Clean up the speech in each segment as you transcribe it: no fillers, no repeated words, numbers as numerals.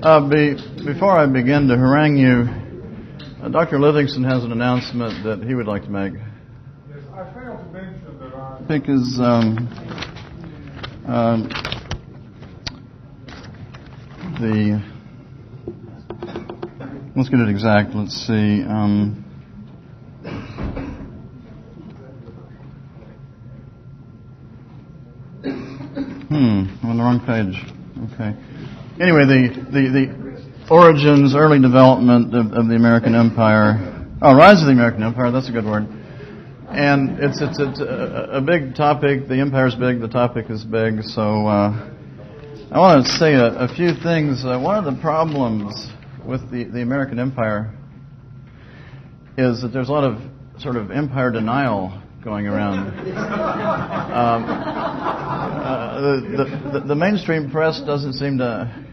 Before I begin to harangue you, Dr. Livingston has an announcement that he would like to make. Yes, I failed to mention that I think is let's get it exact. Let's see. I'm on the wrong page. Okay. Anyway, the origins, early development of the American Empire. Oh, rise of the American Empire. That's a good word. And it's a big topic. The empire's big. The topic is big. So I want to say a few things. One of the problems with the American Empire is that there's a lot of sort of empire denial going around. The mainstream press doesn't seem to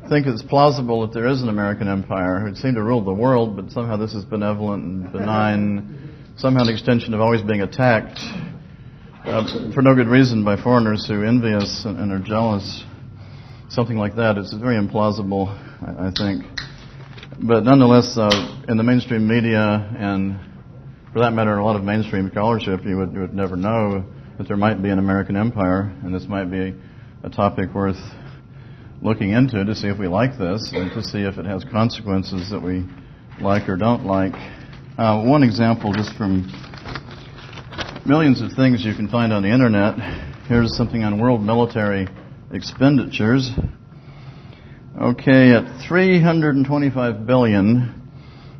think it's plausible that there is an American empire. It would seem to rule the world, but somehow this is benevolent and benign, somehow an extension of always being attacked for no good reason by foreigners who envy us and are jealous. Something like that. It's very implausible, I think. But nonetheless, in the mainstream media, and for that matter, a lot of mainstream scholarship, you would never know that there might be an American empire, and this might be a topic worth looking into to see if we like this and to see if it has consequences that we like or don't like. One example, just from millions of things you can find on the internet. Here's something on world military expenditures. Okay, at $325 billion,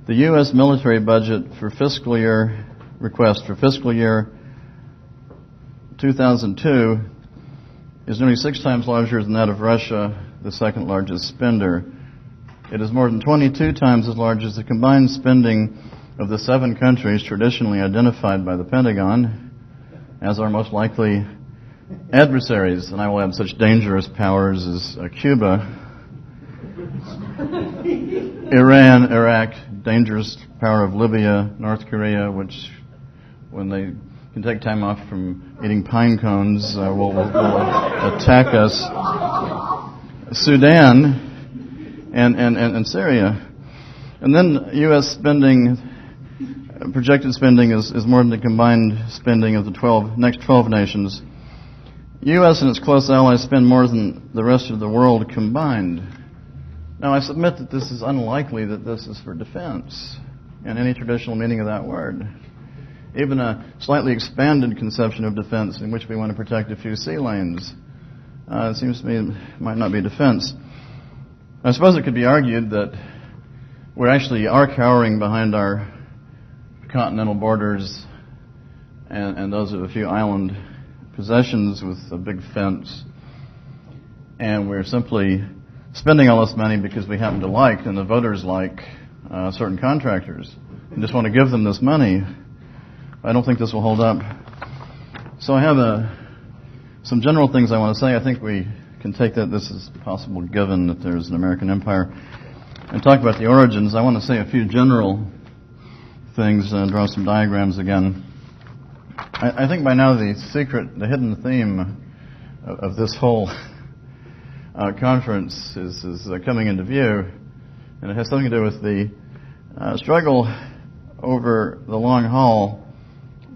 the U.S. military budget for fiscal year 2002 is nearly 6 times larger than that of Russia, the second largest spender. It is more than 22 times as large as the combined spending of the 7 countries traditionally identified by the Pentagon as our most likely adversaries, and I will add such dangerous powers as Cuba, Iran, Iraq, dangerous power of Libya, North Korea, which when they can take time off from eating pine cones will attack us, Sudan, and Syria. And then U.S. spending, projected spending is more than the combined spending of the next 12 nations. U.S. and its close allies spend more than the rest of the world combined. Now, I submit that this is unlikely that this is for defense in any traditional meaning of that word. Even a slightly expanded conception of defense in which we want to protect a few sea lanes, it seems to me it might not be defense. I suppose it could be argued that we actually are cowering behind our continental borders and those of a few island possessions with a big fence, and we're simply spending all this money because we happen to like, and the voters like, certain contractors and just want to give them this money. I don't think this will hold up. So I have some general things I want to say. I think we can take that this is possible given that there's an American empire, and talk about the origins. I want to say a few general things and draw some diagrams again. I think by now the hidden theme of this whole conference is coming into view, and it has something to do with the struggle over the long haul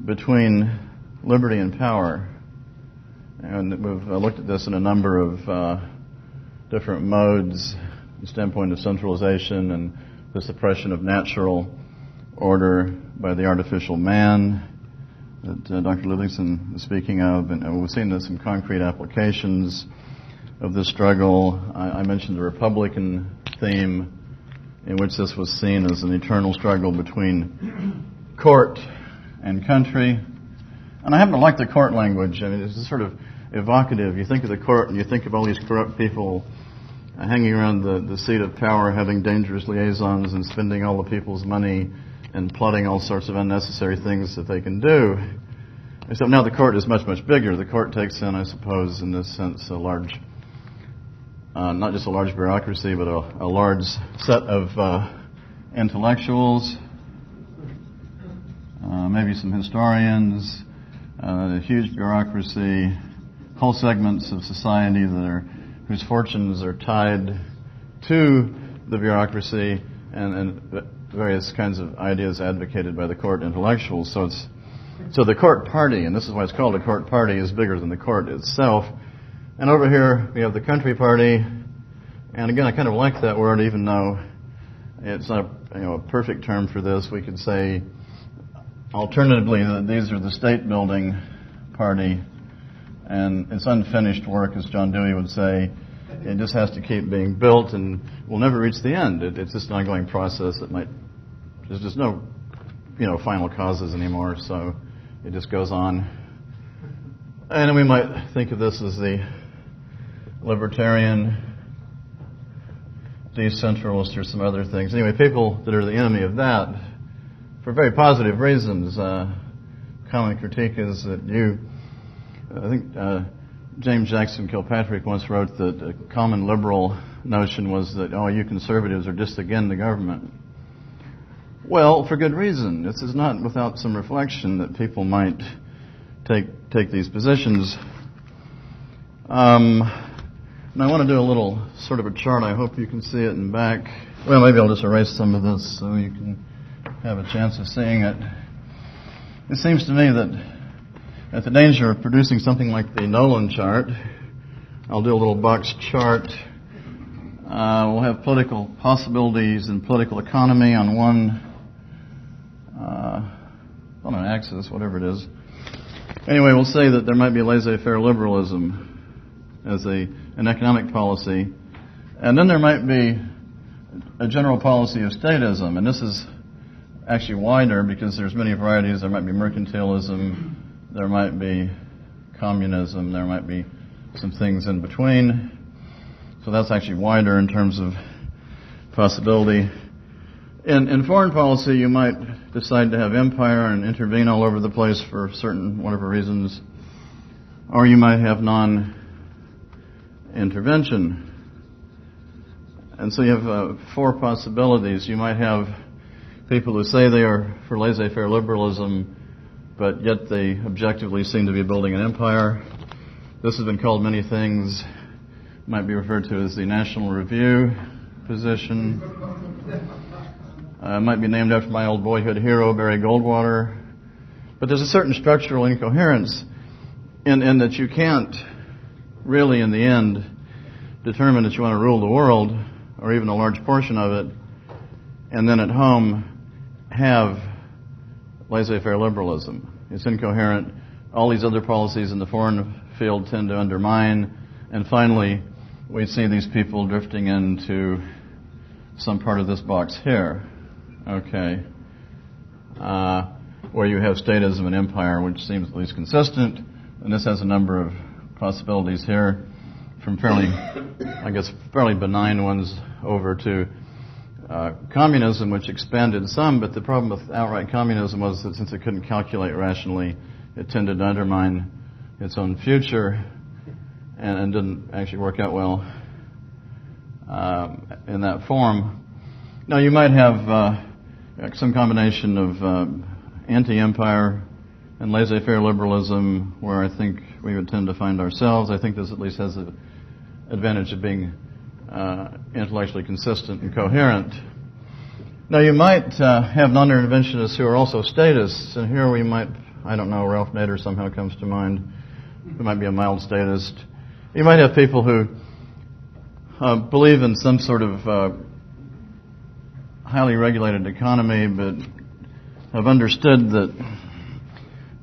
between liberty and power. And we've looked at this in a number of different modes, the standpoint of centralization and the suppression of natural order by the artificial man that Dr. Livingston was speaking of, and we've seen this in concrete applications of this struggle. I mentioned the Republican theme, in which this was seen as an eternal struggle between court and country. And I happen to like the court language. I mean, it's sort of evocative. You think of the court and you think of all these corrupt people hanging around the seat of power, having dangerous liaisons and spending all the people's money and plotting all sorts of unnecessary things that they can do. Except now the court is much, much bigger. The court takes in, I suppose, in this sense, a large, not just a large bureaucracy, but a large set of intellectuals, maybe some historians, a huge bureaucracy, whole segments of society whose fortunes are tied to the bureaucracy and various kinds of ideas advocated by the court intellectuals. So the court party, and this is why it's called a court party, is bigger than the court itself. And over here we have the country party, and again I kind of like that word, even though it's not a perfect term for this. We could say alternatively that these are the state building party, and it's unfinished work, as John Dewey would say. It just has to keep being built and will never reach the end. It's just an ongoing process that there's just no final causes anymore, so it just goes on. And we might think of this as the libertarian, decentralist, or some other things. Anyway, people that are the enemy of that, for very positive reasons. Common critique is that I think James Jackson Kilpatrick once wrote that a common liberal notion was that, you conservatives are just against the government. Well, for good reason. This is not without some reflection that people might take these positions. And I want to do a little sort of a chart. I hope you can see it in back. Well, maybe I'll just erase some of this so you can have a chance of seeing it. It seems to me that at the danger of producing something like the Nolan chart, I'll do a little box chart. We'll have political possibilities and political economy on on an axis, whatever it is. Anyway, we'll say that there might be laissez-faire liberalism as an economic policy, and then there might be a general policy of statism, and this is actually wider because there's many varieties. There might be mercantilism, there might be communism, there might be some things in between. So that's actually wider in terms of possibility. In foreign policy, you might decide to have empire and intervene all over the place for certain whatever reasons, or you might have non-intervention. And so you have 4 possibilities. You might have people who say they are for laissez-faire liberalism, but yet they objectively seem to be building an empire. This has been called many things. It might be referred to as the National Review position. It might be named after my old boyhood hero, Barry Goldwater. But there's a certain structural incoherence in that you can't really, in the end, determine that you want to rule the world, or even a large portion of it, and then at home have laissez-faire liberalism. It's incoherent. All these other policies in the foreign field tend to undermine, and finally we see these people drifting into some part of this box here, okay, where you have statism and empire, which seems at least consistent, and this has a number of possibilities here, from fairly benign ones over to communism, which expanded some, but the problem with outright communism was that since it couldn't calculate rationally, it tended to undermine its own future and didn't actually work out well in that form. Now, you might have some combination of anti-empire and laissez-faire liberalism, where I think we would tend to find ourselves. I think this at least has the advantage of being intellectually consistent and coherent. Now, you might have non-interventionists who are also statists, and here we might, I don't know, Ralph Nader somehow comes to mind, who might be a mild statist. You might have people who believe in some sort of highly regulated economy, but have understood that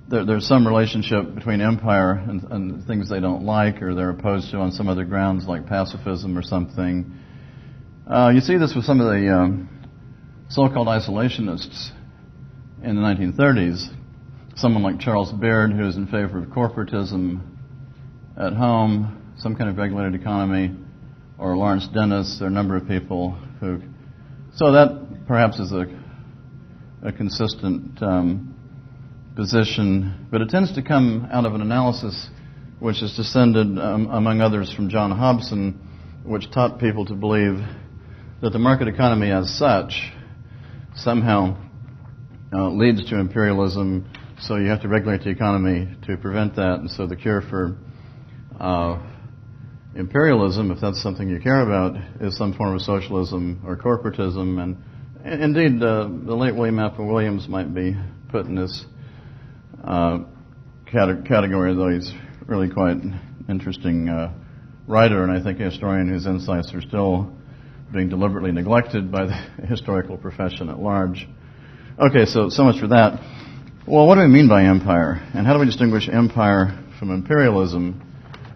there's some relationship between empire and things they don't like or they're opposed to on some other grounds like pacifism or something. You see this with some of the so-called isolationists in the 1930s. Someone like Charles Baird, who's in favor of corporatism at home, some kind of regulated economy, or Lawrence Dennis. There are a number of people who... So that perhaps is a consistent position, but it tends to come out of an analysis which is descended, among others, from John Hobson, which taught people to believe that the market economy as such somehow leads to imperialism, so you have to regulate the economy to prevent that, and so the cure for imperialism, if that's something you care about, is some form of socialism or corporatism. And indeed, the late William Apple Williams might be put in this category, though he's really quite an interesting writer, and I think a historian whose insights are still being deliberately neglected by the historical profession at large. Okay, so much for that. Well, what do we mean by empire? And how do we distinguish empire from imperialism?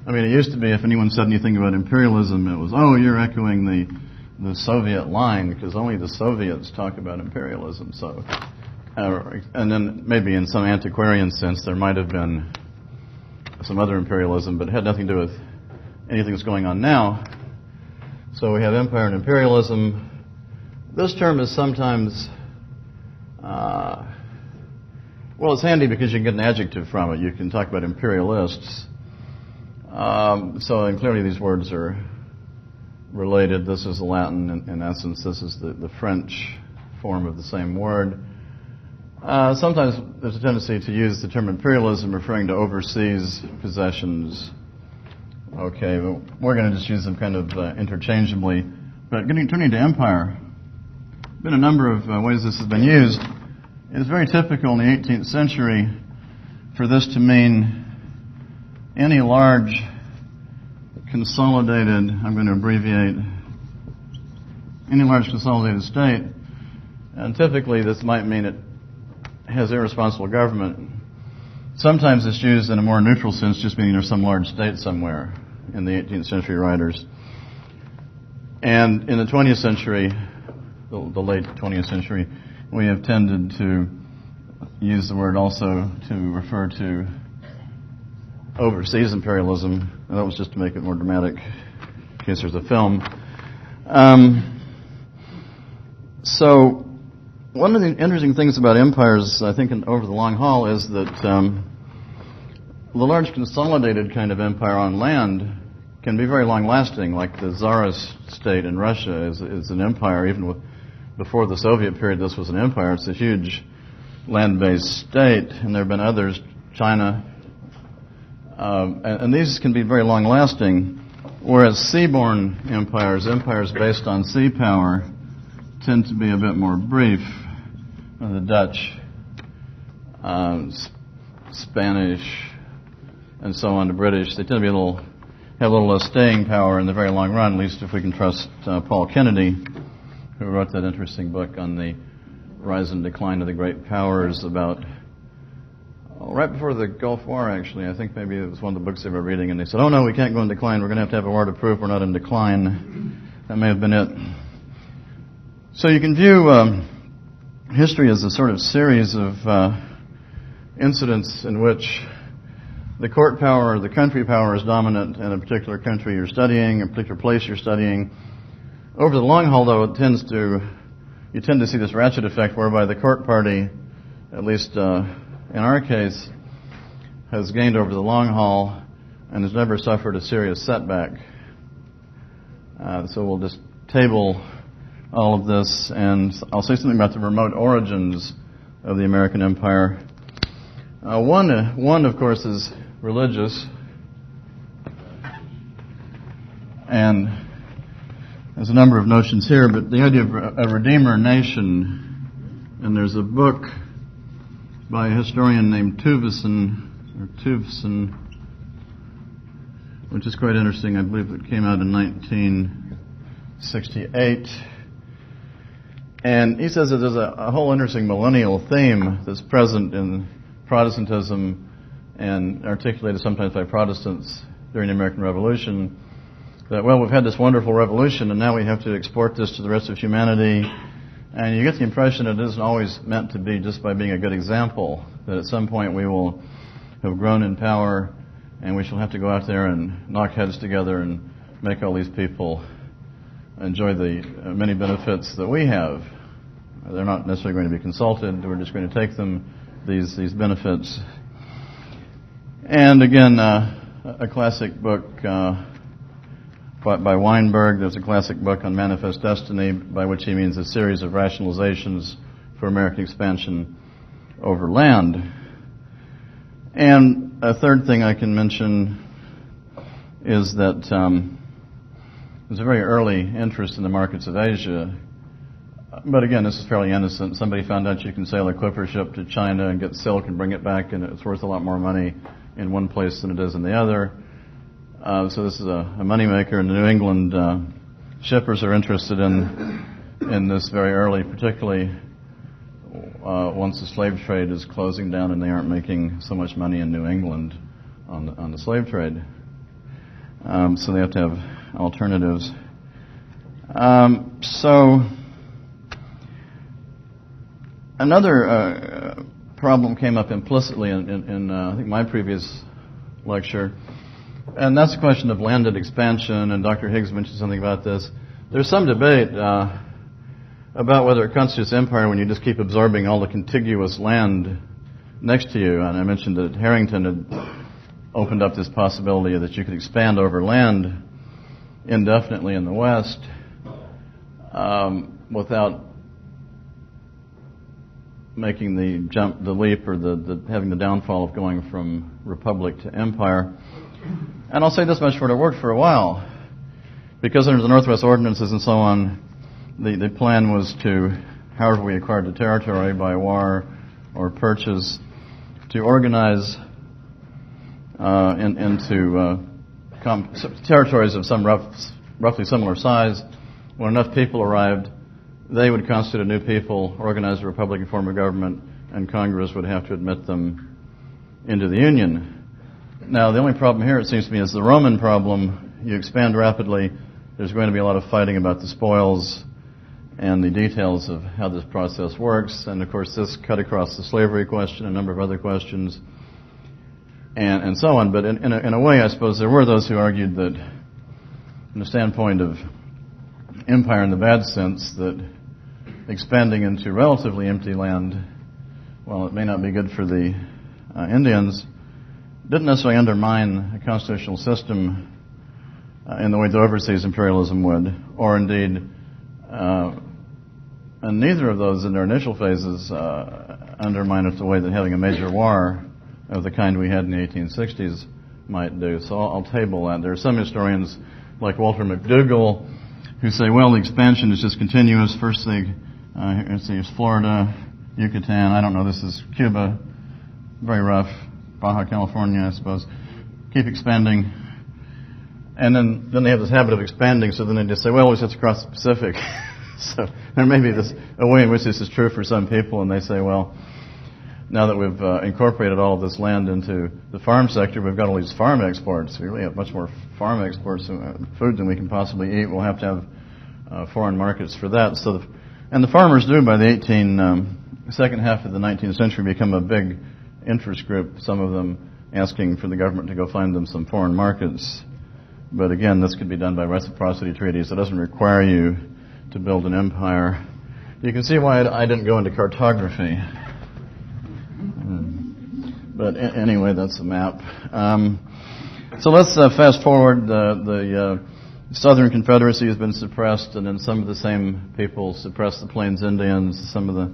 I mean, it used to be if anyone said anything about imperialism, it was, oh, you're echoing the Soviet line, because only the Soviets talk about imperialism. So, and then maybe in some antiquarian sense there might have been some other imperialism, but it had nothing to do with anything that's going on now. So we have empire and imperialism. This term is sometimes, well, it's handy because you can get an adjective from it. You can talk about imperialists. And clearly these words are related. This is Latin, in essence. This is the French form of the same word. Sometimes there's a tendency to use the term imperialism referring to overseas possessions. Okay, but we're going to just use them kind of interchangeably. But turning to empire, been a number of ways this has been used. It's very typical in the 18th century for this to mean any large consolidated, I'm going to abbreviate, any large consolidated state. And typically this might mean it has irresponsible government. Sometimes it's used in a more neutral sense, just meaning there's some large state somewhere in the 18th century writers. And in the 20th century, the late 20th century, we have tended to use the word also to refer to overseas imperialism. And that was just to make it more dramatic in case there's a film. So one of the interesting things about empires, I think, over the long haul is that the large consolidated kind of empire on land can be very long-lasting, like the Tsarist state in Russia is an empire. Even before the Soviet period, this was an empire. It's a huge land-based state, and there have been others, China, and these can be very long-lasting, whereas seaborne empires based on sea power, tend to be a bit more brief. The Dutch, Spanish, and so on, the British, they tend to be have a little less staying power in the very long run, at least if we can trust Paul Kennedy, who wrote that interesting book on the rise and decline of the great powers about, right before the Gulf War, actually. I think maybe it was one of the books they were reading, and they said, oh no, we can't go in decline, we're going to have a war to prove we're not in decline. That may have been it. So you can view history as a sort of series of incidents in which the court power or the country power is dominant in a particular country you're studying, a particular place you're studying. Over the long haul, though, you tend to see this ratchet effect whereby the court party, at least in our case, has gained over the long haul and has never suffered a serious setback. So we'll just table all of this, and I'll say something about the remote origins of the American empire. One, of course, is religious, and there's a number of notions here, but the idea of a redeemer nation, and there's a book by a historian named Tuvson, which is quite interesting. I believe it came out in 1968. And he says that there's a whole interesting millennial theme that's present in Protestantism and articulated sometimes by Protestants during the American Revolution, that, well, we've had this wonderful revolution and now we have to export this to the rest of humanity. And you get the impression that it isn't always meant to be just by being a good example, that at some point we will have grown in power and we shall have to go out there and knock heads together and make all these people enjoy the many benefits that we have. They're not necessarily going to be consulted. We're just going to take them, these benefits. And again, a classic book by Weinberg. There's a classic book on Manifest Destiny, by which he means a series of rationalizations for American expansion over land. And a third thing I can mention is that there's a very early interest in the markets of Asia. But again, this is fairly innocent. Somebody found out you can sail a clipper ship to China and get silk and bring it back, and it's worth a lot more money in one place than it is in the other. So this is a moneymaker, and the New England shippers are interested in this very early, particularly once the slave trade is closing down and they aren't making so much money in New England on the slave trade. So they have to have alternatives. So another problem came up implicitly in I think my previous lecture, and that's the question of landed expansion, and Dr. Higgs mentioned something about this. There's some debate about whether it constitutes empire when you just keep absorbing all the contiguous land next to you, and I mentioned that Harrington had opened up this possibility that you could expand over land indefinitely in the West without making the leap, or having the downfall of going from republic to empire. And I'll say this much for it worked for a while, because under the Northwest Ordinances and so on, the plan was to, however we acquired the territory, by war or purchase, to organize into territories of some roughly similar size. When enough people arrived, they would constitute a new people, organize a Republican form of government, and Congress would have to admit them into the Union. Now, the only problem here, it seems to me, is the Roman problem. You expand rapidly, there's going to be a lot of fighting about the spoils and the details of how this process works. And, of course, this cut across the slavery question, a number of other questions, and so on. But in a way, I suppose there were those who argued that, from the standpoint of empire in the bad sense, that expanding into relatively empty land, while it may not be good for the Indians, didn't necessarily undermine a constitutional system in the way that overseas imperialism would, or indeed, and neither of those in their initial phases undermine it the way that having a major war of the kind we had in the 1860s might do. So I'll table that. There are some historians, like Walter McDougall, who say, well, the expansion is just continuous. First thing, it's Florida, Yucatan, I don't know, this is Cuba, very rough, Baja California, I suppose. Keep expanding. And then they have this habit of expanding, so then they just say, well, it's just across the Pacific. So there may be a way in which this is true for some people, and they say, well, now that we've incorporated all of this land into the farm sector, we've got all these farm exports. We really have much more farm exports of food than we can possibly eat. We'll have to have foreign markets for that. So, and the farmers do, by the second half of the 19th century, become a big interest group, some of them asking for the government to go find them some foreign markets. But again, this could be done by reciprocity treaties. It doesn't require you to build an empire. You can see why I didn't go into cartography. But anyway, that's the map. So let's fast forward. The Southern Confederacy has been suppressed, and then some of the same people suppressed the Plains Indians. Some of the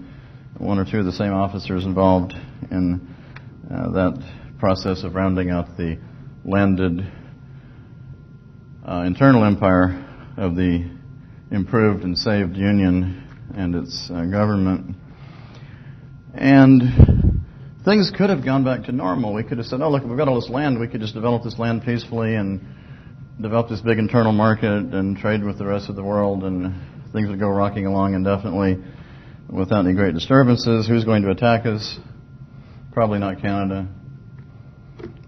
one or two of the same officers involved in that process of rounding out the landed internal empire of the improved and saved Union and its government. And things could have gone back to normal. We could have said, oh, look, we've got all this land. We could just develop this land peacefully and develop this big internal market and trade with the rest of the world, and things would go rocking along indefinitely without any great disturbances. Who's going to attack us? Probably not Canada.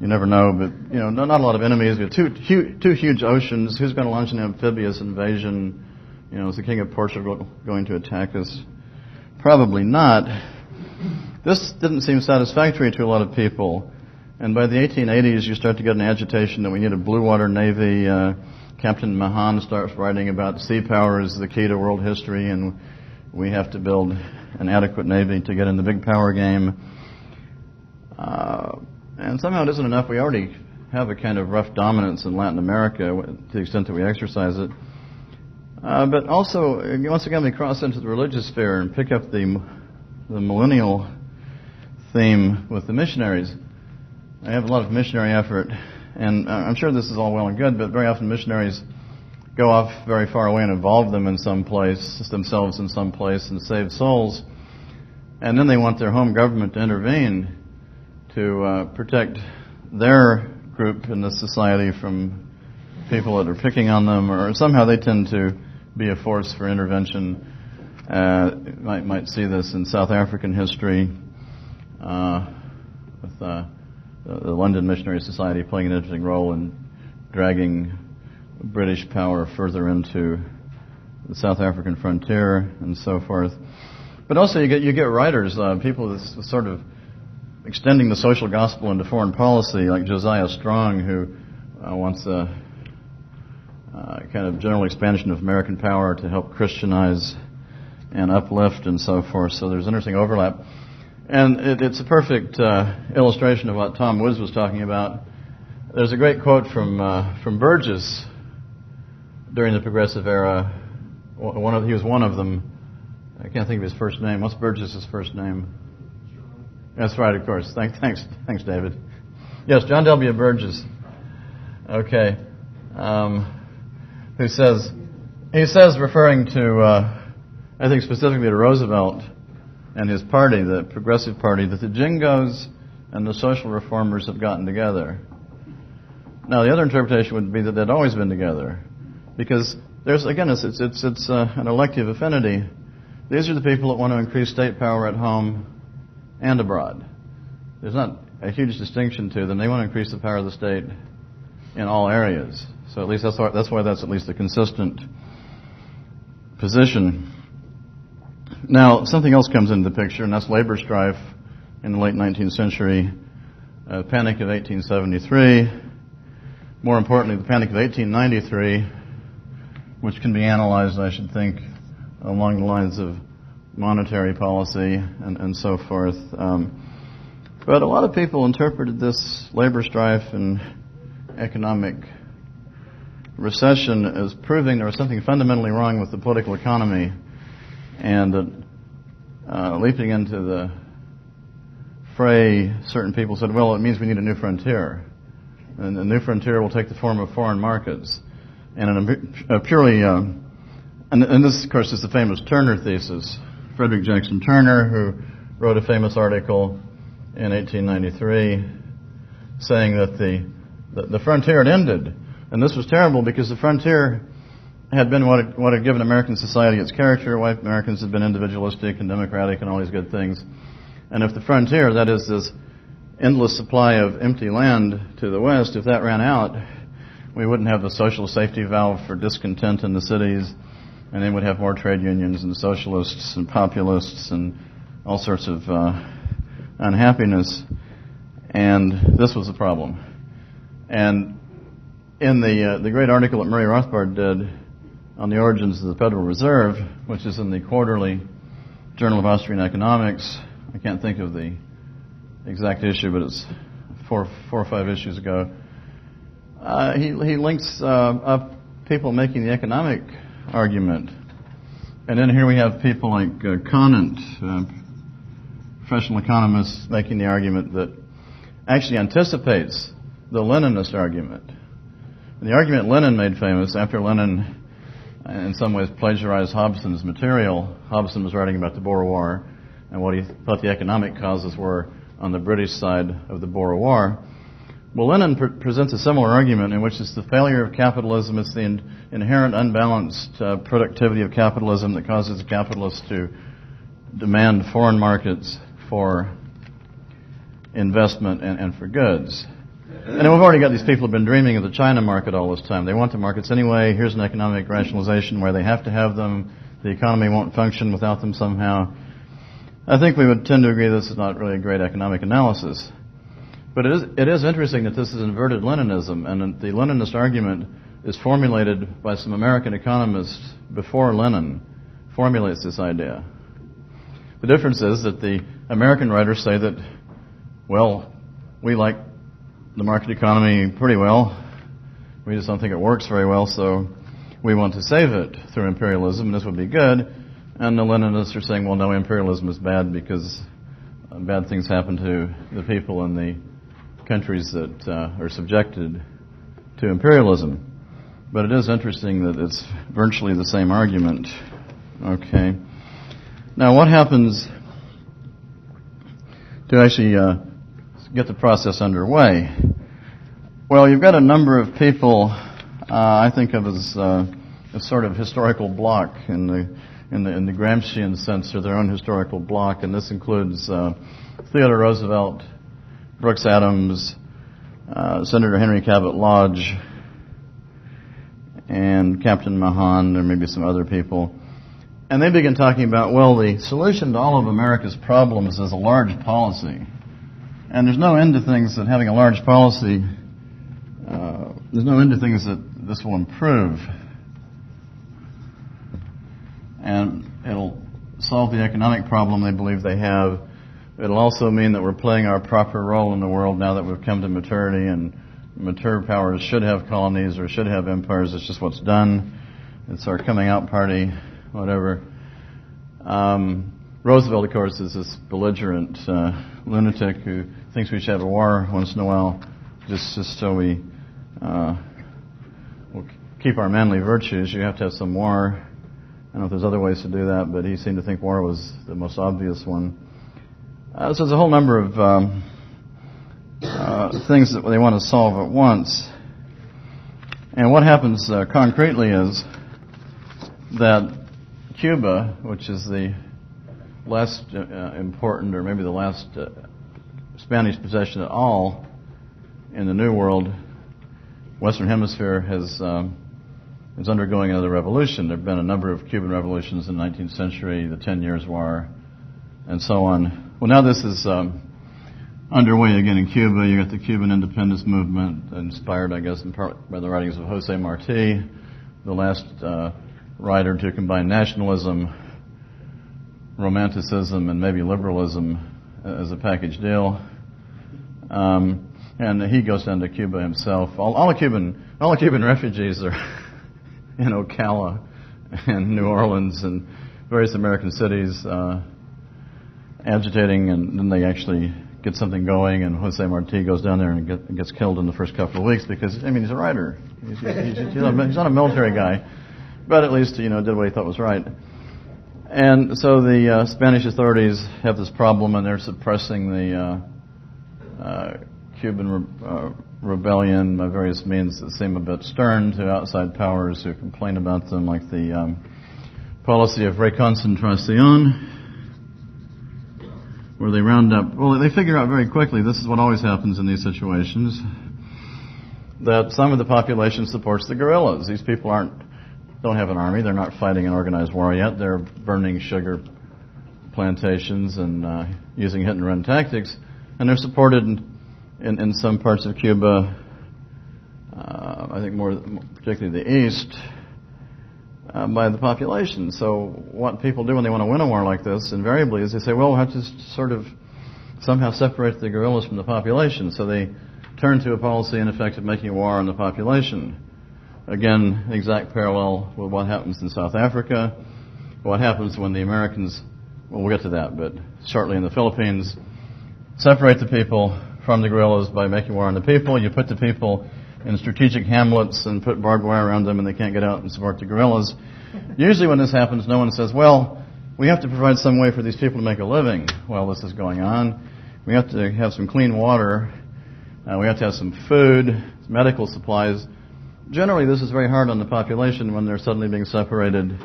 You never know, but not a lot of enemies. We have two huge oceans. Who's going to launch an amphibious invasion? Is the King of Portugal going to attack us? Probably not. This didn't seem satisfactory to a lot of people. And by the 1880s, you start to get an agitation that we need a blue water navy. Captain Mahan starts writing about sea power as the key to world history, and we have to build an adequate navy to get in the big power game. And somehow it isn't enough. We already have a kind of rough dominance in Latin America to the extent that we exercise it. But also, once again, we cross into the religious sphere and pick up the millennial theme with the missionaries. I have a lot of missionary effort And I'm sure this is all well and good, but very often missionaries go off very far away and involve them in some place, themselves in some place, and save souls. And then they want their home government to intervene to protect their group in the society from people that are picking on them, or somehow they tend to be a force for intervention. Might see this in South African history with the London Missionary Society playing an interesting role in dragging British power further into the South African frontier and so forth. But also you get writers, people that's sort of extending the social gospel into foreign policy, like Josiah Strong, who wants a kind of general expansion of American power to help Christianize and uplift and so forth. So there's interesting overlap. And it's a perfect illustration of what Tom Woods was talking about. There's a great quote from Burgess during the Progressive Era. He was one of them. I can't think of his first name. What's Burgess's first name? That's right, of course. Thanks, David. Yes, John W. Burgess. Okay. He says, referring to, I think specifically to Roosevelt and his party, the Progressive Party, that the Jingos and the social reformers have gotten together. Now, the other interpretation would be that they'd always been together, because there's, again, it's an elective affinity. These are the people that want to increase state power at home and abroad. There's not a huge distinction to them. They want to increase the power of the state in all areas. So at least that's why that's at least a consistent position. Now, something else comes into the picture, and that's labor strife in the late 19th century, Panic of 1873. More importantly, the Panic of 1893, which can be analyzed, I should think, along the lines of monetary policy and so forth. But a lot of people interpreted this labor strife and economic recession as proving there was something fundamentally wrong with the political economy, and that leaping into the fray, certain people said, well, it means we need a new frontier. And the new frontier will take the form of foreign markets. And in a purely, and this, of course, is the famous Turner thesis. Frederick Jackson Turner, who wrote a famous article in 1893 saying that the frontier had ended. And this was terrible because the frontier had been what had given American society its character. White Americans had been individualistic and democratic and all these good things. And if the frontier, that is this endless supply of empty land to the west, if that ran out, we wouldn't have the social safety valve for discontent in the cities, and then we'd have more trade unions and socialists and populists and all sorts of unhappiness. And this was the problem. And in the great article that Murray Rothbard did on the origins of the Federal Reserve, which is in the Quarterly Journal of Austrian Economics, I can't think of the exact issue, but it's four or five issues ago, he links up people making the economic argument. And then here we have people like Conant, professional economists, making the argument that actually anticipates the Leninist argument. And the argument Lenin made famous after Lenin, in some ways, plagiarized Hobson's material. Hobson was writing about the Boer War and what he thought the economic causes were on the British side of the Boer War. Well, Lenin presents a similar argument in which it's the failure of capitalism, it's the inherent unbalanced productivity of capitalism that causes capitalists to demand foreign markets for investment and for goods. And we've already got these people who have been dreaming of the China market all this time. They want the markets anyway. Here's an economic rationalization where they have to have them. The economy won't function without them somehow. I think we would tend to agree this is not really a great economic analysis. But it is interesting that this is inverted Leninism, and the Leninist argument is formulated by some American economists before Lenin formulates this idea. The difference is that the American writers say that, well, we like the market economy pretty well. We just don't think it works very well, so we want to save it through imperialism, and this would be good. And the Leninists are saying, well, no, imperialism is bad because bad things happen to the people in the countries that are subjected to imperialism. But it is interesting that it's virtually the same argument. Okay. Now, what happens to actually get the process underway? Well, you've got a number of people I think of as a sort of historical block in the Gramscian sense, or their own historical block, and this includes Theodore Roosevelt, Brooks Adams, Senator Henry Cabot Lodge, and Captain Mahan. There may be some other people. And they begin talking about, well, the solution to all of America's problems is a large policy. And there's no end to things that having a large policy, there's no end to things that this will improve. And it'll solve the economic problem they believe they have. It'll also mean that we're playing our proper role in the world now that we've come to maturity, and mature powers should have colonies or should have empires. It's just what's done. It's our coming out party, whatever. Roosevelt, of course, is this belligerent lunatic who thinks we should have a war once in a while, just so we will keep our manly virtues. You have to have some war. I don't know if there's other ways to do that, but he seemed to think war was the most obvious one. So there's a whole number of things that they want to solve at once. And what happens concretely is that Cuba, which is the less important, or maybe the last Spanish possession at all in the New World, Western Hemisphere is undergoing another revolution. There have been a number of Cuban revolutions in the 19th century, the 10 Years' War, and so on. Well, now this is underway again in Cuba. You got the Cuban independence movement, inspired, I guess, in part by the writings of Jose Marti, the last writer to combine nationalism, romanticism, and maybe liberalism as a package deal. And he goes down to Cuba himself. All the Cuban refugees are in Ocala and New Orleans and various American cities agitating, and then they actually get something going, and Jose Marti goes down there and gets killed in the first couple of weeks because, I mean, he's a writer. He's not a military guy, but at least, did what he thought was right. And so the Spanish authorities have this problem, and they're suppressing the Cuban rebellion by various means that seem a bit stern to outside powers who complain about them, like the policy of reconcentración, where they round up, well, they figure out very quickly, this is what always happens in these situations, that some of the population supports the guerrillas. These people don't have an army, they're not fighting an organized war yet, they're burning sugar plantations and using hit-and-run tactics, and they're supported in some parts of Cuba, I think more particularly the east, by the population. So what people do when they want to win a war like this, invariably, is they say, well, we'll have to sort of somehow separate the guerrillas from the population. So they turn to a policy, in effect, of making war on the population. Again, exact parallel with what happens in South Africa, what happens when the Americans, well, we'll get to that, but shortly in the Philippines, separate the people from the guerrillas by making war on the people. You put the people in strategic hamlets and put barbed wire around them, and they can't get out and support the guerrillas. Usually when this happens, no one says, well, we have to provide some way for these people to make a living while this is going on. We have to have some clean water. We have to have some food, medical supplies. Generally, this is very hard on the population when they're suddenly being separated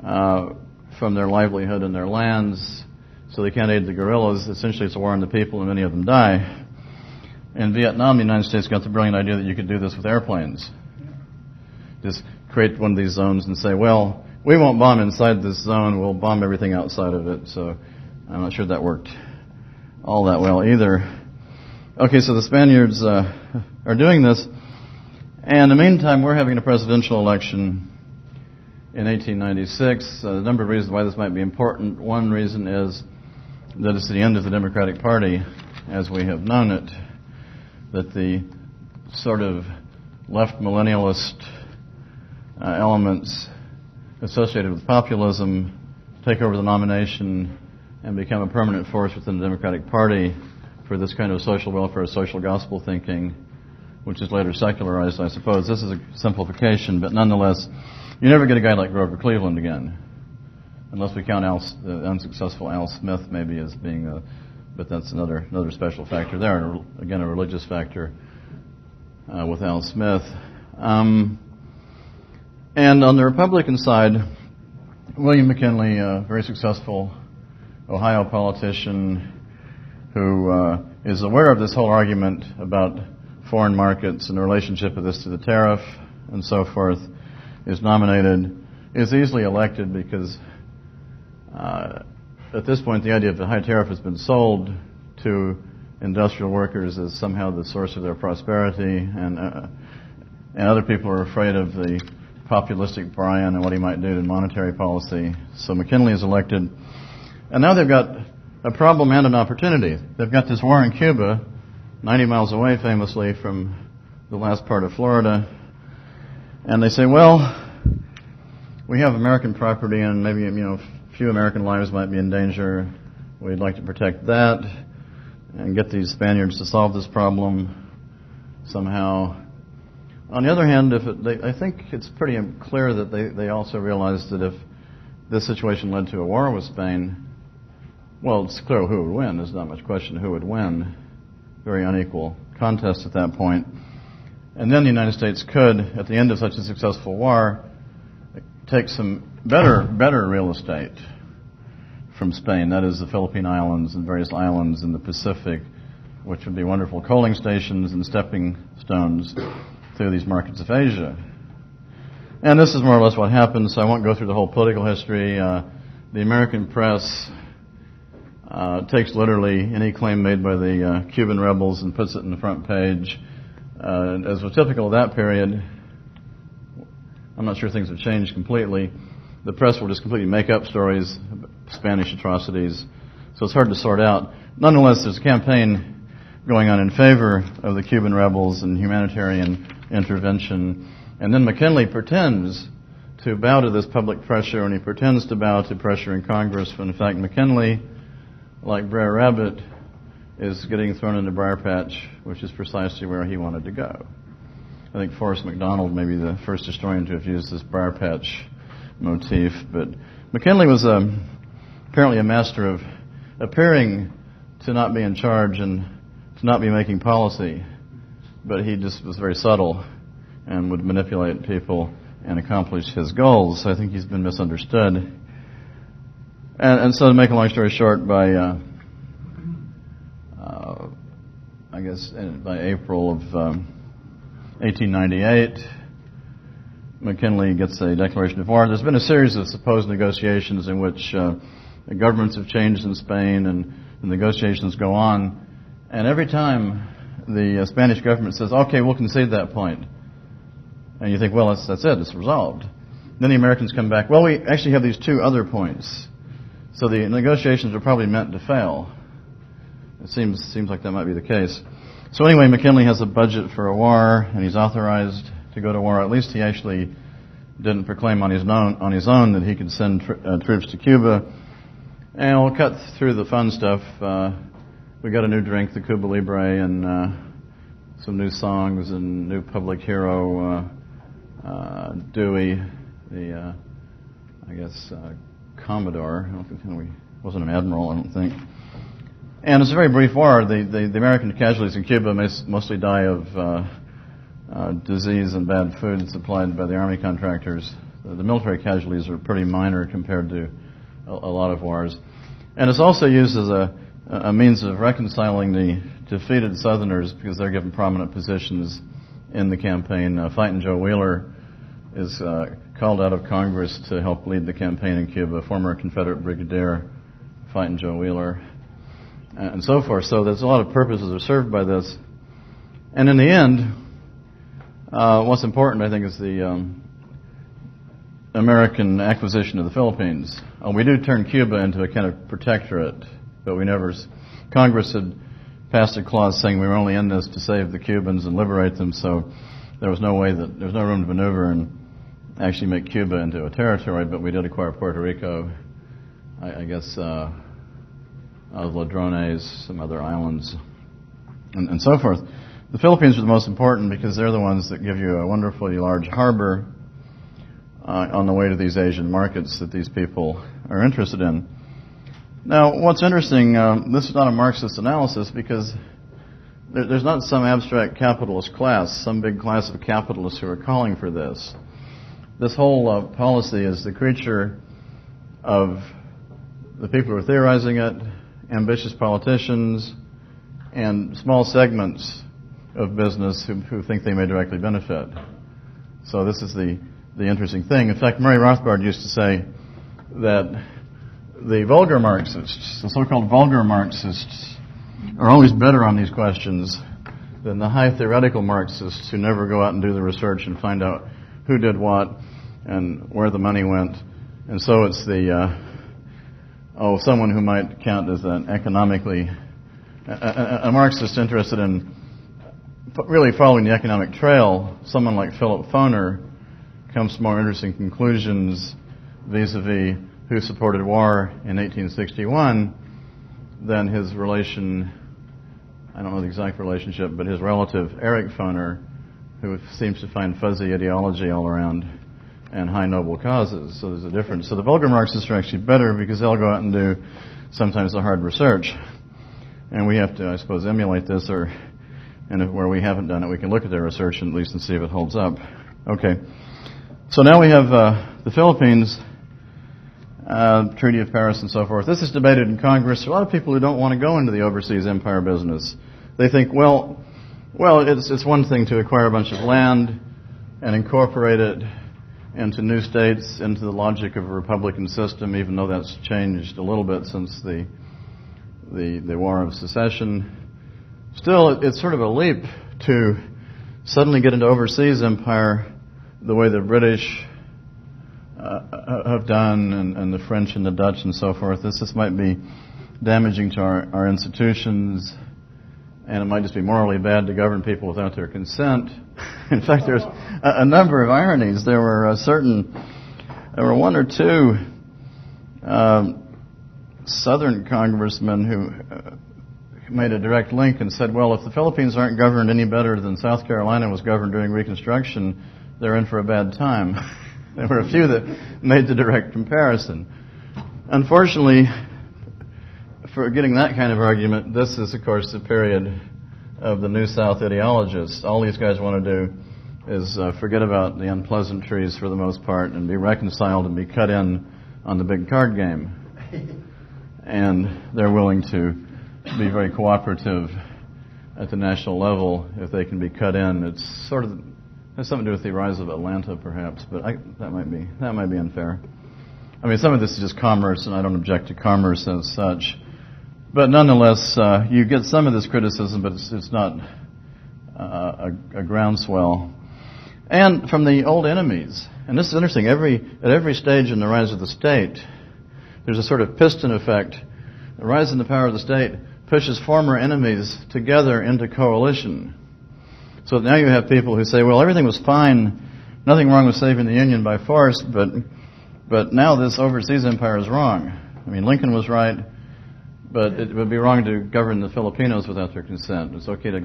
from their livelihood and their lands, so they can't aid the guerrillas. Essentially, it's a war on the people, and many of them die. In Vietnam, the United States got the brilliant idea that you could do this with airplanes. Just create one of these zones and say, well, we won't bomb inside this zone, we'll bomb everything outside of it. So I'm not sure that worked all that well either. Okay, so the Spaniards are doing this. And in the meantime, we're having a presidential election in 1896. A number of reasons why this might be important. One reason is that it's the end of the Democratic Party as we have known it, that the sort of left millennialist elements associated with populism take over the nomination and become a permanent force within the Democratic Party for this kind of social welfare, social gospel thinking, which is later secularized, I suppose. This is a simplification, but nonetheless, you never get a guy like Grover Cleveland again, unless we count the unsuccessful Al Smith maybe as being but that's another special factor there. Again, a religious factor with Al Smith. And on the Republican side, William McKinley, a very successful Ohio politician who is aware of this whole argument about foreign markets and the relationship of this to the tariff and so forth, is nominated, is easily elected because at this point the idea of the high tariff has been sold to industrial workers as somehow the source of their prosperity, and other people are afraid of the populistic Bryan and what he might do to monetary policy. So McKinley is elected. And now they've got a problem and an opportunity. They've got this war in Cuba, 90 miles away famously from the last part of Florida. And they say, well, we have American property and maybe, a few American lives might be in danger. We'd like to protect that and get these Spaniards to solve this problem somehow. On the other hand, I think it's pretty clear that they also realized that if this situation led to a war with Spain, well, it's clear who would win. There's not much question who would win. Very unequal contest at that point. And then the United States could, at the end of such a successful war, take some better real estate from Spain. That is the Philippine Islands and various islands in the Pacific, which would be wonderful coaling stations and stepping stones through these markets of Asia. And this is more or less what happened, so I won't go through the whole political history. The American press takes literally any claim made by the Cuban rebels and puts it in the front page. As was typical of that period, I'm not sure things have changed completely. The press will just completely make up stories, Spanish atrocities, so it's hard to sort out. Nonetheless, there's a campaign going on in favor of the Cuban rebels and humanitarian intervention. And then McKinley pretends to bow to this public pressure, and he pretends to bow to pressure in Congress, when in fact McKinley, like Brer Rabbit, is getting thrown in the briar patch, which is precisely where he wanted to go. I think Forrest McDonald may be the first historian to have used this briar patch motif, but McKinley was apparently a master of appearing to not be in charge and to not be making policy, but he just was very subtle and would manipulate people and accomplish his goals. So I think he's been misunderstood. And so to make a long story short, by by April of 1898, McKinley gets a declaration of war. There's been a series of supposed negotiations in which the governments have changed in Spain, and the negotiations go on. And every time the Spanish government says, okay, we'll concede that point. And you think, well, that's it, it's resolved. Then the Americans come back, well, we actually have these two other points. So the negotiations are probably meant to fail. It seems like that might be the case. So anyway, McKinley has a budget for a war, and he's authorized to go to war. At least he actually didn't proclaim on his own that he could send troops to Cuba. And we'll cut through the fun stuff. We got a new drink, the Cuba Libre, and some new songs and new public hero, Dewey, the Commodore. I don't think he wasn't an admiral, I don't think. And it's a very brief war. The American casualties in Cuba mostly die of disease and bad food supplied by the army contractors. The military casualties are pretty minor compared to a lot of wars. And it's also used as a means of reconciling the defeated Southerners, because they're given prominent positions in the campaign. Fightin' Joe Wheeler is called out of Congress to help lead the campaign in Cuba, former Confederate brigadier Fightin' Joe Wheeler, and so forth. So there's a lot of purposes are served by this. And in the end, what's important, I think, is the American acquisition of the Philippines. We do turn Cuba into a kind of protectorate, but we never... Congress had passed a clause saying we were only in this to save the Cubans and liberate them, so there was no room to maneuver and actually make Cuba into a territory, but we did acquire Puerto Rico, I guess, Los Ladrones, some other islands. and so forth. The Philippines are the most important because they're the ones that give you a wonderfully large harbor on the way to these Asian markets that these people are interested in. Now, what's interesting, this is not a Marxist analysis because there's not some abstract capitalist class, some big class of capitalists who are calling for this. This whole policy is the creature of the people who are theorizing it, ambitious politicians, and small segments of business who think they may directly benefit. So this is the interesting thing. In fact, Murray Rothbard used to say that the vulgar Marxists, the so-called vulgar Marxists, are always better on these questions than the high theoretical Marxists who never go out and do the research and find out who did what and where the money went. And so it's someone who might count as an economically, a Marxist interested in really following the economic trail. Someone like Philip Foner comes to more interesting conclusions vis-a-vis who supported war in 1861 than his relation, I don't know the exact relationship, but his relative Eric Foner, who seems to find fuzzy ideology all around and high noble causes. So there's a difference. So the vulgar Marxists are actually better because they'll go out and do sometimes the hard research. And we have to, I suppose, emulate this, and where we haven't done it, we can look at their research at least and see if it holds up. Okay. So now we have the Philippines, Treaty of Paris and so forth. This is debated in Congress. There are a lot of people who don't want to go into the overseas empire business. They think, well, it's one thing to acquire a bunch of land and incorporate it into new states, into the logic of a republican system, even though that's changed a little bit since the War of Secession. Still, it's sort of a leap to suddenly get into overseas empire the way the British have done, and the French and the Dutch and so forth. This might be damaging to our institutions, and it might just be morally bad to govern people without their consent. In fact, there's a number of ironies. There were one or two Southern congressmen who made a direct link and said, well, if the Philippines aren't governed any better than South Carolina was governed during Reconstruction, they're in for a bad time. There were a few that made the direct comparison. Unfortunately, for getting that kind of argument, this is, of course, the period of the New South ideologists. All these guys want to do is forget about the unpleasantries for the most part and be reconciled and be cut in on the big card game. And they're willing to be very cooperative at the national level if they can be cut in. It's sort of has something to do with the rise of Atlanta, perhaps, but that might be unfair. I mean, some of this is just commerce, and I don't object to commerce as such. But nonetheless, you get some of this criticism, but it's not a groundswell. And from the old enemies, and this is interesting, at every stage in the rise of the state, there's a sort of piston effect. The rise in the power of the state pushes former enemies together into coalition. So now you have people who say, well, everything was fine, nothing wrong with saving the Union by force, but now this overseas empire is wrong. I mean, Lincoln was right, but it would be wrong to govern the Filipinos without their consent. It's okay to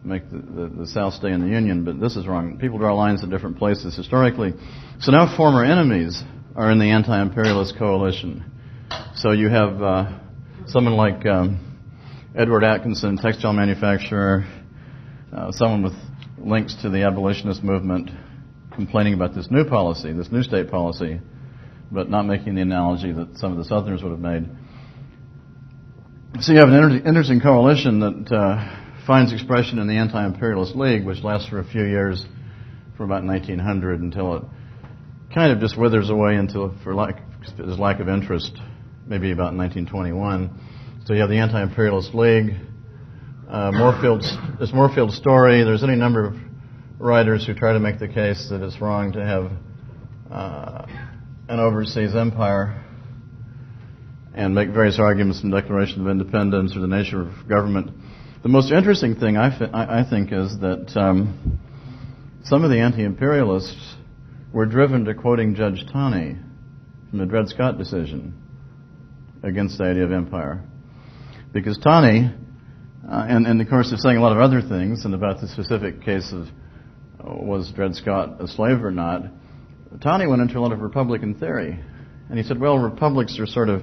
make the South stay in the Union, but this is wrong. People draw lines at different places historically. So now former enemies are in the anti-imperialist coalition. So you have someone like Edward Atkinson, textile manufacturer, someone with links to the abolitionist movement, complaining about this new policy, this new state policy, but not making the analogy that some of the Southerners would have made. So you have an interesting coalition that finds expression in the Anti-Imperialist League, which lasts for a few years, for about 1900, until it kind of just withers away for lack of interest, maybe about 1921. So you have the Anti-Imperialist League. There's Moorfield's story. There's any number of writers who try to make the case that it's wrong to have an overseas empire and make various arguments from the Declaration of Independence or the nature of government. The most interesting thing, I think, is that some of the anti-imperialists were driven to quoting Judge Taney from the Dred Scott decision against the idea of empire. Because Taney And of course, they're saying a lot of other things, and about the specific case of was Dred Scott a slave or not. Taney went into a lot of Republican theory, and he said, well, republics are sort of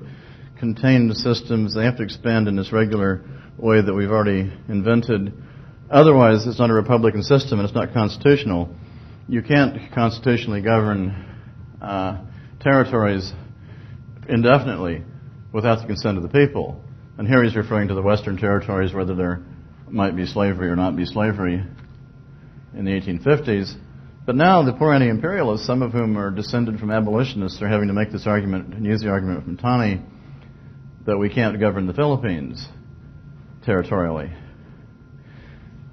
contained systems. They have to expand in this regular way that we've already invented. Otherwise, it's not a republican system, and it's not constitutional. You can't constitutionally govern territories indefinitely without the consent of the people. And here he's referring to the Western territories, whether there might be slavery or not be slavery in the 1850s. But now the poor anti-imperialists, some of whom are descended from abolitionists, are having to make this argument and use the argument from Taney that we can't govern the Philippines territorially.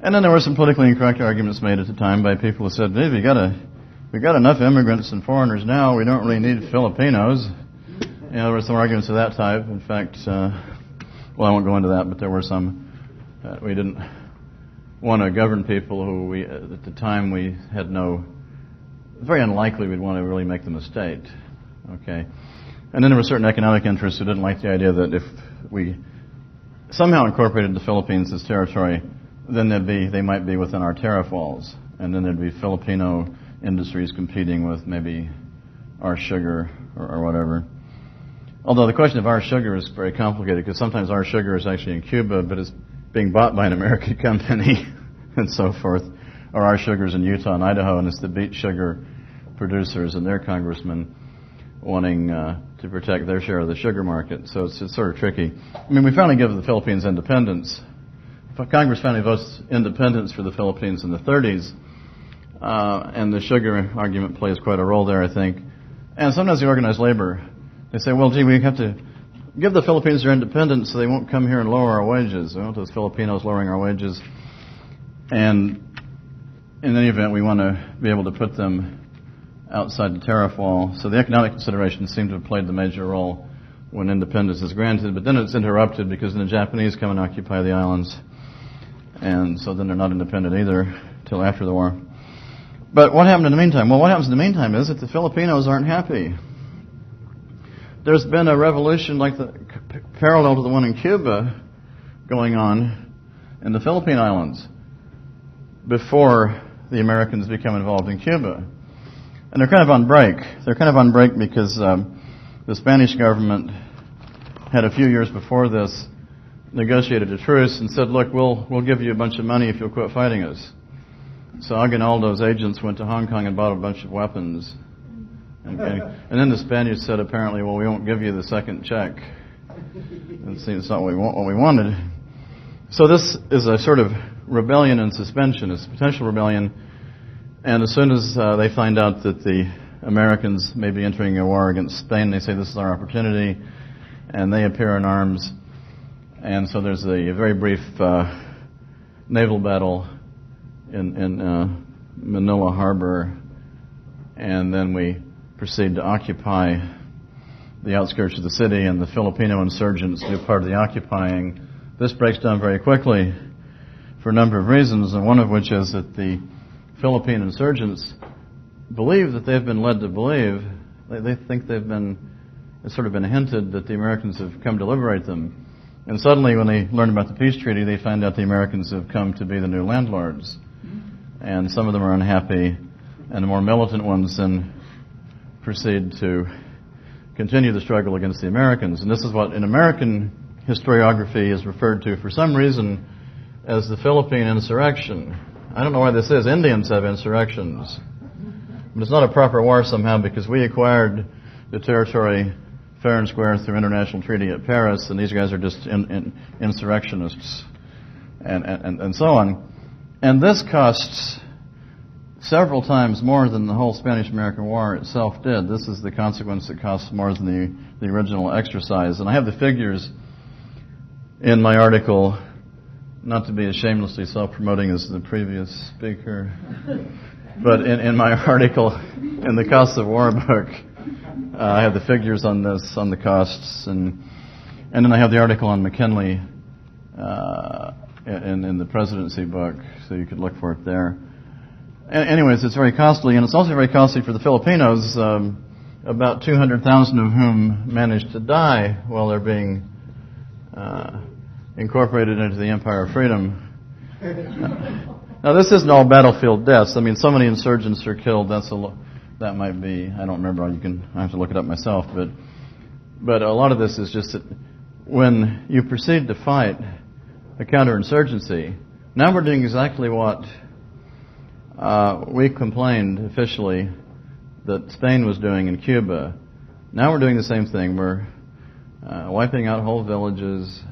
And then there were some politically incorrect arguments made at the time by people who said, we got enough immigrants and foreigners now, we don't really need Filipinos. You know, there were some arguments of that type. In fact, well, I won't go into that, but there were some. We didn't want to govern people who at the time we had no, it's very unlikely we'd want to really make them a state. Okay. And then there were certain economic interests who didn't like the idea that if we somehow incorporated the Philippines as territory, then they might be within our tariff walls. And then there'd be Filipino industries competing with maybe our sugar or whatever. Although the question of our sugar is very complicated, because sometimes our sugar is actually in Cuba, but it's being bought by an American company and so forth. Or our sugar's in Utah and Idaho, and it's the beet sugar producers and their congressmen wanting to protect their share of the sugar market. So it's sort of tricky. I mean, we finally give the Philippines independence. Congress finally votes independence for the Philippines in the 30s, and the sugar argument plays quite a role there, I think. And sometimes the organized labor, they say, well, gee, we have to give the Philippines their independence so they won't come here and lower our wages. We don't want those Filipinos lowering our wages. And in any event, we want to be able to put them outside the tariff wall. So the economic considerations seem to have played the major role when independence is granted. But then it's interrupted because then the Japanese come and occupy the islands. And so then they're not independent either till after the war. But what happened in the meantime? Well, what happens in the meantime is that the Filipinos aren't happy. There's been a revolution like parallel to the one in Cuba going on in the Philippine Islands before the Americans become involved in Cuba. And they're kind of on break. They're kind of on break because the Spanish government had a few years before this negotiated a truce and said, look, we'll give you a bunch of money if you'll quit fighting us. So Aguinaldo's agents went to Hong Kong and bought a bunch of weapons. And then the Spaniards said, apparently, well, we won't give you the second check. It seems not what we wanted. So this is a sort of rebellion in suspension. It's a potential rebellion. And as soon as they find out that the Americans may be entering a war against Spain, they say this is our opportunity. And they appear in arms. And so there's a very brief naval battle in Manila Harbor. And then we proceed to occupy the outskirts of the city, and the Filipino insurgents do part of the occupying. This breaks down very quickly for a number of reasons, and one of which is that the Philippine insurgents believe that they've been led to believe, they think it's sort of been hinted that the Americans have come to liberate them. And suddenly when they learn about the peace treaty, they find out the Americans have come to be the new landlords. And some of them are unhappy, and the more militant ones then proceed to continue the struggle against the Americans. And this is what in American historiography is referred to for some reason as the Philippine insurrection. I don't know why this is. Indians have insurrections. But it's not a proper war somehow because we acquired the territory fair and square through international treaty at Paris, and these guys are just insurrectionists and so on. And this costs several times more than the whole Spanish-American War itself did. This is the consequence that costs more than the original exercise. And I have the figures in my article, not to be as shamelessly self-promoting as the previous speaker, but in my article, in the Costs of War book, I have the figures on this, on the costs, and then I have the article on McKinley in the presidency book, so you could look for it there. Anyways, it's very costly, and it's also very costly for the Filipinos, about 200,000 of whom managed to die while they're being incorporated into the Empire of Freedom. Now, this isn't all battlefield deaths. I mean, so many insurgents are killed. That might be. I don't remember. I have to look it up myself. But a lot of this is just that when you proceed to fight a counterinsurgency, now we're doing exactly what we complained officially that Spain was doing in Cuba. Now we're doing the same thing. We're wiping out whole villages,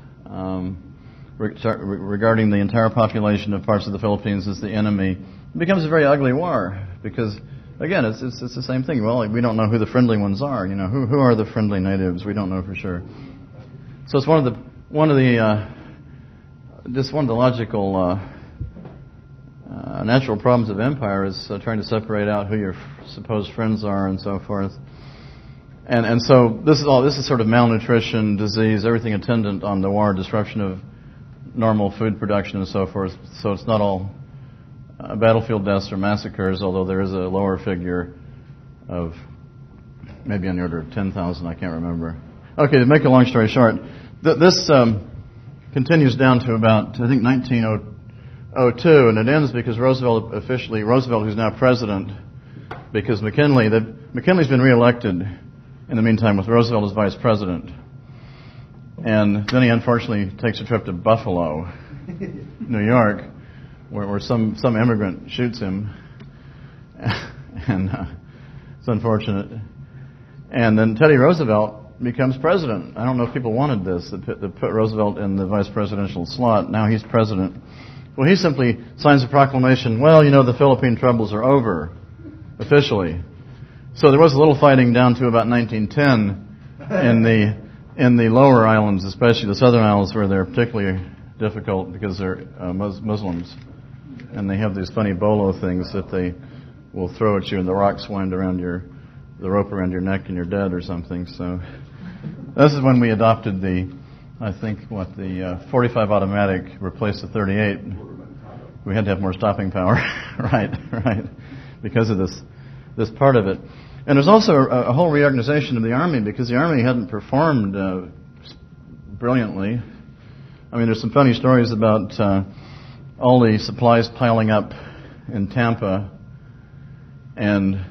regarding the entire population of parts of the Philippines as the enemy. It becomes a very ugly war because, again, it's the same thing. Well, we don't know who the friendly ones are. Who are the friendly natives? We don't know for sure. So it's one of the logical natural problems of empire is trying to separate out who your supposed friends are and so forth. And so this is sort of malnutrition, disease, everything attendant on the war, disruption of normal food production and so forth. So it's not all battlefield deaths or massacres, although there is a lower figure of maybe on the order of 10,000, I can't remember. Okay, to make a long story short, this continues down to about, I think, 1902, and it ends because Roosevelt, who's now president, because McKinley's been reelected in the meantime with Roosevelt as vice president. And then he unfortunately takes a trip to Buffalo, New York, where some immigrant shoots him, and it's unfortunate. And then Teddy Roosevelt becomes president. I don't know if people wanted this, to put Roosevelt in the vice presidential slot. Now he's president. Well, he simply signs a proclamation, the Philippine troubles are over, officially. So there was a little fighting down to about 1910 in the lower islands, especially the southern islands, where they're particularly difficult because they're Muslims. And they have these funny bolo things that they will throw at you, and the rocks wind around the rope around your neck and you're dead or something. So this is when we adopted the 45 automatic replaced the 38. We had to have more stopping power, right, because of this part of it. And there's also a whole reorganization of the Army because the Army hadn't performed brilliantly. I mean, there's some funny stories about all the supplies piling up in Tampa, and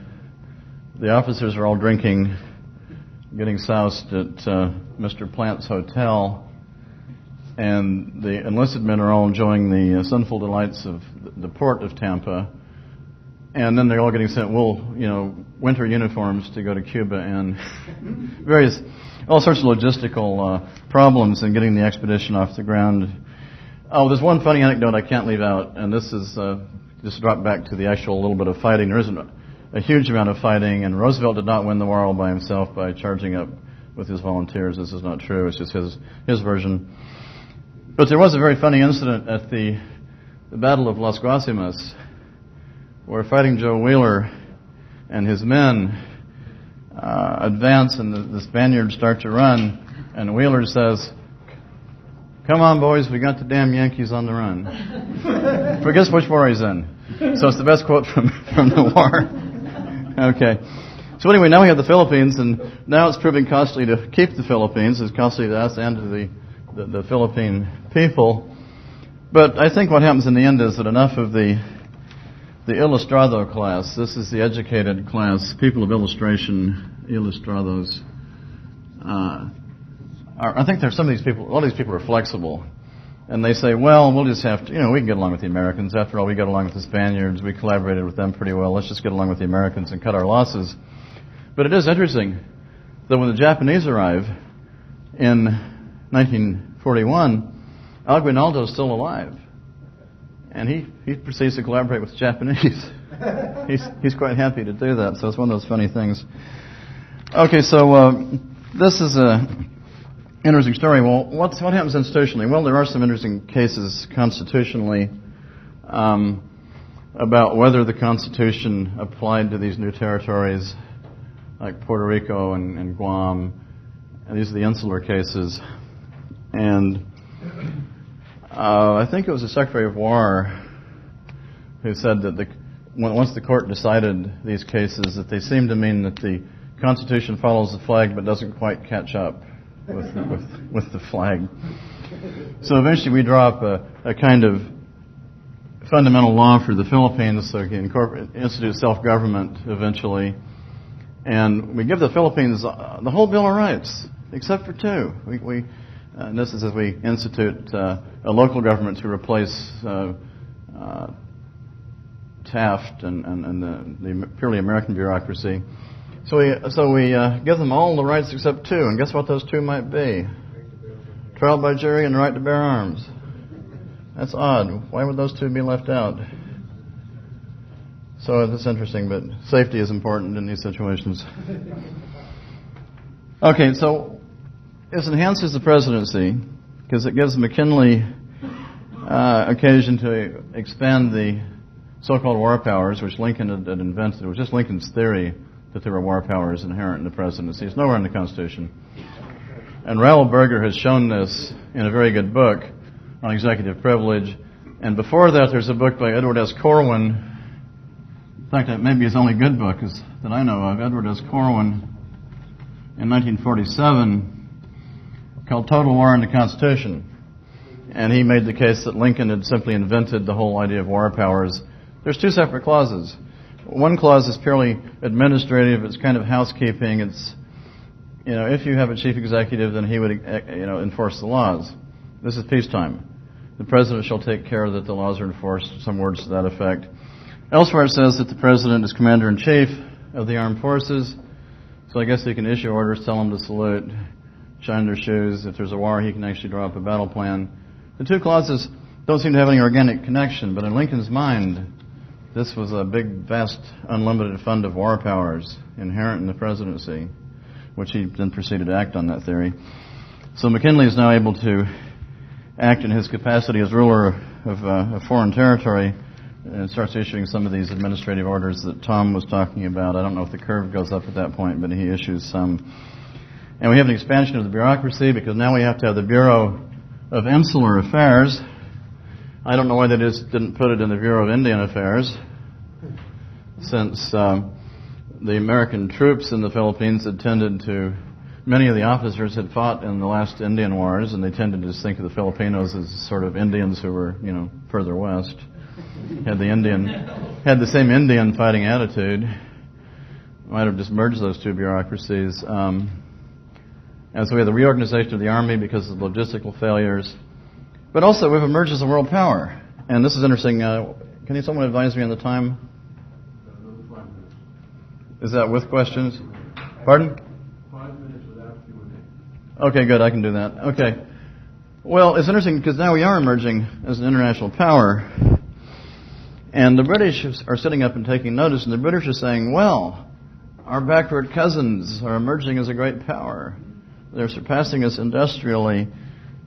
the officers are all drinking, getting soused at Mr. Plant's hotel, and the enlisted men are all enjoying the sinful delights of the port of Tampa. And then they're all getting sent, winter uniforms to go to Cuba, and all sorts of logistical problems in getting the expedition off the ground. Oh, there's one funny anecdote I can't leave out, and this is just drop back to the actual little bit of fighting. There isn't a huge amount of fighting, and Roosevelt did not win the war all by himself by charging up with his volunteers. This is not true. It's just his version. But there was a very funny incident at the Battle of Las Guasimas, where Fighting Joe Wheeler and his men advance, and the Spaniards start to run, and Wheeler says, "Come on, boys, we got the damn Yankees on the run." Forget which war he's in. So it's the best quote from the war. Okay. So anyway, now we have the Philippines, and now it's proving costly to keep the Philippines. It's costly to us and to the Philippine people. But I think what happens in the end is that enough of the ilustrado class, this is the educated class, people of illustration, ilustrados. I think there's some of these people, a lot of these people are flexible. And they say, we'll just have to, we can get along with the Americans. After all, we got along with the Spaniards. We collaborated with them pretty well. Let's just get along with the Americans and cut our losses. But it is interesting that when the Japanese arrive in 1941, Aguinaldo's still alive. And he proceeds to collaborate with the Japanese. He's quite happy to do that. So it's one of those funny things. Okay, so this is a interesting story. Well, what happens institutionally? Well, there are some interesting cases constitutionally about whether the Constitution applied to these new territories like Puerto Rico and Guam. And these are the insular cases. And I think it was the Secretary of War who said that once the court decided these cases, that they seem to mean that the Constitution follows the flag but doesn't quite catch up with the flag. So eventually we draw up a kind of fundamental law for the Philippines so it can institute self-government eventually. And we give the Philippines the whole Bill of Rights, except for two. And this is as we institute a local government to replace Taft and the purely American bureaucracy. So we give them all the rights except two, and guess what those two might be? Trial by jury and the right to bear arms. That's odd. Why would those two be left out? So that's interesting, but safety is important in these situations. Okay, so this enhances the presidency because it gives McKinley occasion to expand the so-called war powers, which Lincoln had invented. It was just Lincoln's theory that there were war powers inherent in the presidency. It's nowhere in the Constitution. And Raoul Berger has shown this in a very good book on executive privilege. And before that, there's a book by Edward S. Corwin. In fact, that may be his only good book that I know of. Edward S. Corwin in 1947 called Total War and the Constitution. And he made the case that Lincoln had simply invented the whole idea of war powers. There's two separate clauses. One clause is purely administrative. It's kind of housekeeping. It's, if you have a chief executive, then he would, enforce the laws. This is peacetime. The president shall take care that the laws are enforced, some words to that effect. Elsewhere it says that the president is commander-in-chief of the armed forces. So I guess he can issue orders, tell them to salute, shine their shoes. If there's a war, he can actually draw up a battle plan. The two clauses don't seem to have any organic connection, but in Lincoln's mind, this was a big, vast, unlimited fund of war powers inherent in the presidency, which he then proceeded to act on that theory. So McKinley is now able to act in his capacity as ruler of a foreign territory and starts issuing some of these administrative orders that Tom was talking about. I don't know if the curve goes up at that point, but he issues some. And we have an expansion of the bureaucracy because now we have to have the Bureau of Insular Affairs. I don't know why they just didn't put it in the Bureau of Indian Affairs, since the American troops in the Philippines had tended to, many of the officers had fought in the last Indian wars, and they tended to think of the Filipinos as sort of Indians who were, further west. Had the same Indian fighting attitude. Might have just merged those two bureaucracies. And so we have the reorganization of the army because of logistical failures. But also, we've emerged as a world power. And this is interesting. Can someone advise me on the time? Is that with questions? Pardon? 5 minutes without Q&A. Okay, good. I can do that. Okay. Well, it's interesting because now we are emerging as an international power. And the British are sitting up and taking notice. And the British are saying, well, our backward cousins are emerging as a great power. They're surpassing us industrially.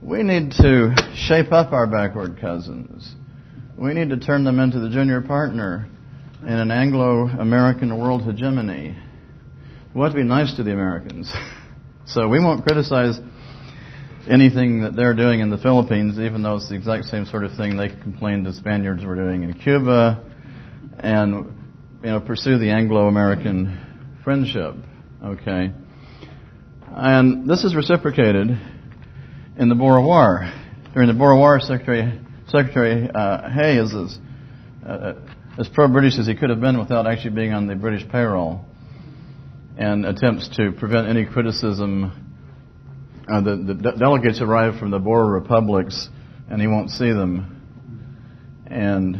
We need to shape up our backward cousins. We need to turn them into the junior partner in an Anglo-American world hegemony. We want to be nice to the Americans. So we won't criticize anything that they're doing in the Philippines, even though it's the exact same sort of thing they complained the Spaniards were doing in Cuba, and pursue the Anglo-American friendship. Okay, and this is reciprocated in the Boer War. During the Boer War, Secretary Hay is as pro-British as he could have been without actually being on the British payroll, and attempts to prevent any criticism. The delegates arrive from the Boer republics, and he won't see them. And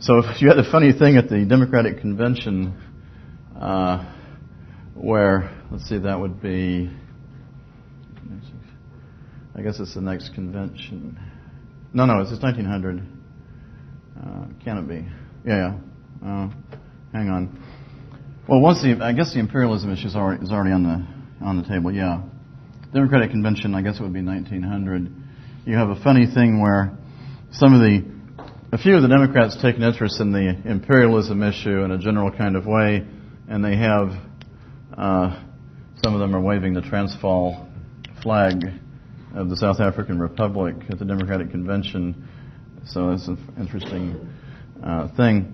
so if you had a funny thing at the Democratic Convention where, let's see, that would be, I guess it's the next convention. No, it's 1900. Can it be? Yeah. Hang on. Well, I guess the imperialism issue is already on the table. Yeah. Democratic Convention, I guess it would be 1900. You have a funny thing where a few of the Democrats take an interest in the imperialism issue in a general kind of way, and they have some of them are waving the Transvaal flag of the South African Republic at the Democratic Convention. So it's an interesting thing.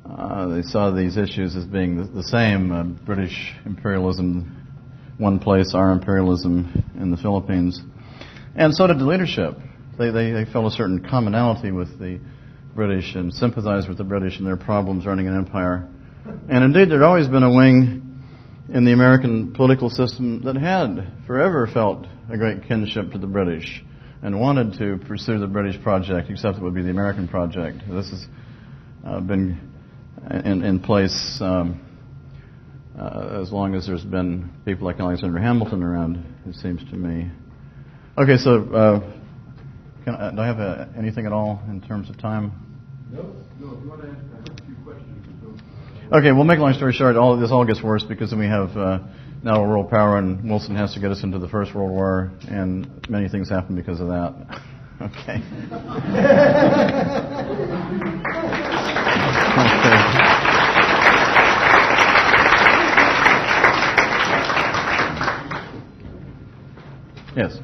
They saw these issues as being the same, British imperialism one place, our imperialism in the Philippines. And so did the leadership. They felt a certain commonality with the British and sympathized with the British and their problems running an empire. And indeed, there'd always been a wing in the American political system that had forever felt a great kinship to the British and wanted to pursue the British project, except it would be the American project. This has been in place as long as there's been people like Alexander Hamilton around, it seems to me. Okay, so do I have anything at all in terms of time? No, if you want to ask, I have a few questions. Okay, we'll make a long story short. This all gets worse because then we have now a world power, and Wilson has to get us into the First World War, and many things happen because of that. Okay. Okay. Yes.